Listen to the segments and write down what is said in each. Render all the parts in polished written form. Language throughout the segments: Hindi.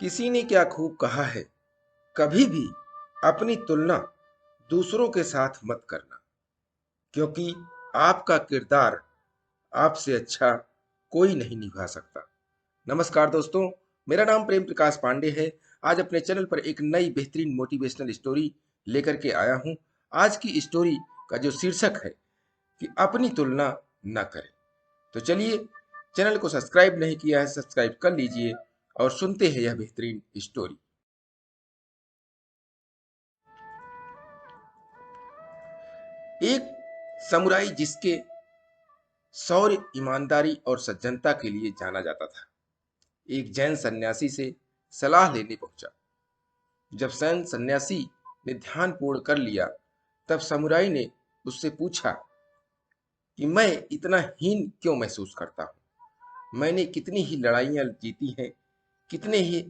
किसी ने क्या खूब कहा है, कभी भी अपनी तुलना दूसरों के साथ मत करना, क्योंकि आपका किरदार आपसे अच्छा कोई नहीं निभा सकता। नमस्कार दोस्तों, मेरा नाम प्रेम प्रकाश पांडे है। आज अपने चैनल पर एक नई बेहतरीन मोटिवेशनल स्टोरी लेकर के आया हूं। आज की स्टोरी का जो शीर्षक है कि अपनी तुलना न करें। तो चलिए, चैनल को सब्सक्राइब नहीं किया है, सब्सक्राइब कर लीजिए और सुनते हैं यह बेहतरीन स्टोरी। एक समुराई जिसके शौर्य, ईमानदारी और सज्जनता के लिए जाना जाता था, एक जैन सन्यासी से सलाह लेने पहुंचा। जब जैन सन्यासी ने ध्यान पूर्ण कर लिया, तब समुराई ने उससे पूछा कि मैं इतना हीन क्यों महसूस करता हूँ। मैंने कितनी ही लड़ाइयां जीती हैं, कितने ही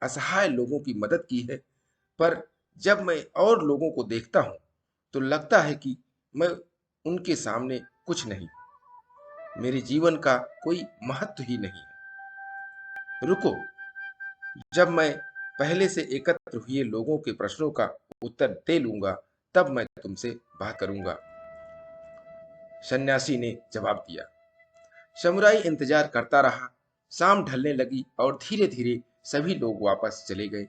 असहाय लोगों की मदद की है, पर जब मैं और लोगों को देखता हूँ तो लगता है कि मैं उनके सामने कुछ नहीं, मेरे जीवन का कोई महत्व ही नहीं है। रुको, जब मैं पहले से एकत्र हुए लोगों के प्रश्नों का उत्तर दे लूंगा, तब मैं तुमसे बात करूंगा, सन्यासी ने जवाब दिया। समुराई इंतजार करता रहा। शाम ढलने लगी और धीरे धीरे सभी लोग वापस चले गए।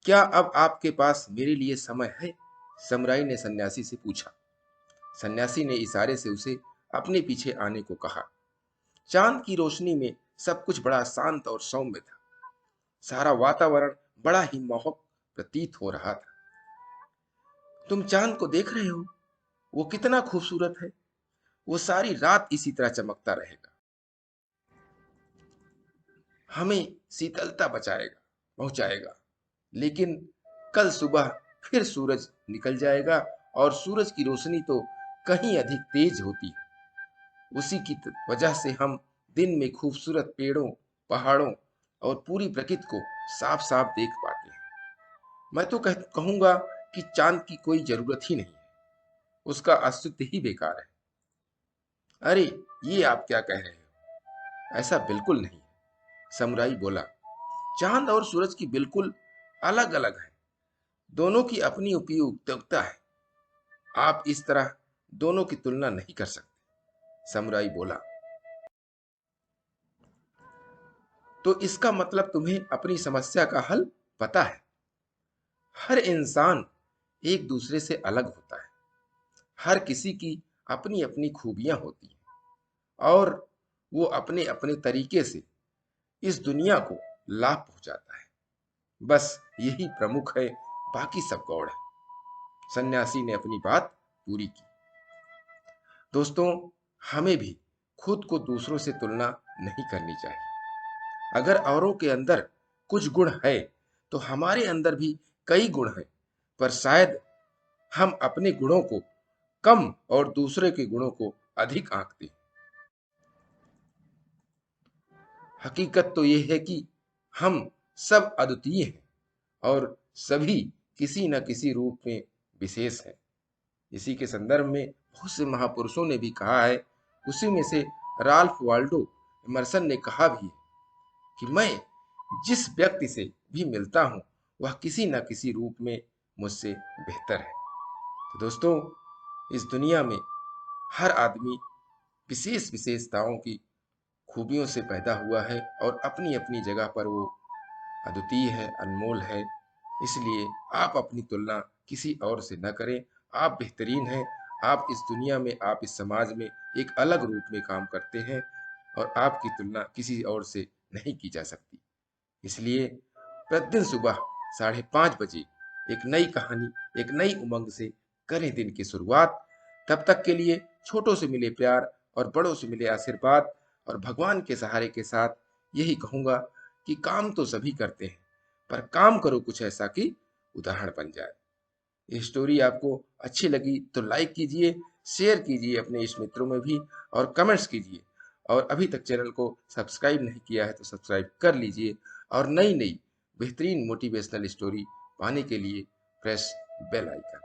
क्या अब आपके पास मेरे लिए समय है? समुराई ने सन्यासी से पूछा। सन्यासी ने इशारे से उसे अपने पीछे आने को कहा। चांद की रोशनी में सब कुछ बड़ा शांत और सौम्य था। सारा वातावरण बड़ा ही मोहक प्रतीत हो रहा था। तुम चांद को देख रहे हो? वो कितना खूबसूरत है। वो सारी रात इसी तरह चमकता रहेगा, हमें शीतलता पहुंचाएगा। लेकिन कल सुबह फिर सूरज निकल जाएगा और सूरज की रोशनी तो कहीं अधिक तेज होती है। उसी की वजह से हम दिन में खूबसूरत पेड़ों, पहाड़ों और पूरी प्रकृति को साफ साफ देख पाते हैं। मैं तो कहूंगा कि चांद की कोई जरूरत ही नहीं है, उसका अस्तित्व ही बेकार है। अरे, ये आप क्या कह रहे हो? ऐसा बिल्कुल नहीं है, समुराई बोला। चांद और सूरज की बिल्कुल अलग अलग है। दोनों की अपनी उपयुक्तता है। आप इस तरह दोनों की तुलना नहीं कर सकते, समुराई बोला। तो इसका मतलब तुम्हें अपनी समस्या का हल पता है। हर इंसान एक दूसरे से अलग होता है। हर किसी की अपनी अपनी खूबियां होती हैं और वो अपने अपने तरीके से इस दुनिया को लाभ पहुंचाता है। बस यही प्रमुख है, बाकी सब गौड़ है। सन्यासी ने अपनी बात पूरी की। दोस्तों, हमें भी खुद को दूसरों से तुलना नहीं करनी चाहिए। अगर औरों के अंदर कुछ गुण है, तो हमारे अंदर भी कई गुण हैं, पर शायद हम अपने गुणों को कम और दूसरे के गुणों को अधिक आंकते हैं। हकीकत तो यह है कि हम सब अद्वितीय हैं और सभी किसी न किसी रूप में विशेष हैं। इसी के संदर्भ में बहुत से महापुरुषों ने भी कहा है। उसी में से राल्फ वाल्डो इमर्सन ने कहा भी है कि मैं जिस व्यक्ति से भी मिलता हूं, वह किसी न किसी रूप में मुझसे बेहतर है। तो दोस्तों, इस दुनिया में हर आदमी विशेष विशेषताओं की खूबियों से पैदा हुआ है और अपनी अपनी जगह पर वो अद्वितीय है, अनमोल है। इसलिए आप अपनी तुलना किसी और से न करें। आप बेहतरीन हैं। आप इस दुनिया में, आप इस समाज में एक अलग रूप में काम करते हैं और आपकी तुलना किसी और से नहीं की जा सकती। इसलिए प्रतिदिन सुबह 5:30 बजे एक नई कहानी, एक नई उमंग से करें दिन की शुरुआत। तब तक के लिए छोटों से मिले प्यार और बड़ों से मिले आशीर्वाद और भगवान के सहारे के साथ यही कहूंगा कि काम तो सभी करते हैं, पर काम करो कुछ ऐसा कि उदाहरण बन जाए। ये स्टोरी आपको अच्छी लगी तो लाइक कीजिए, शेयर कीजिए अपने इष्ट मित्रों में भी और कमेंट्स कीजिए। और अभी तक चैनल को सब्सक्राइब नहीं किया है तो सब्सक्राइब कर लीजिए और नई नई बेहतरीन मोटिवेशनल स्टोरी पाने के लिए प्रेस बेल आइकन।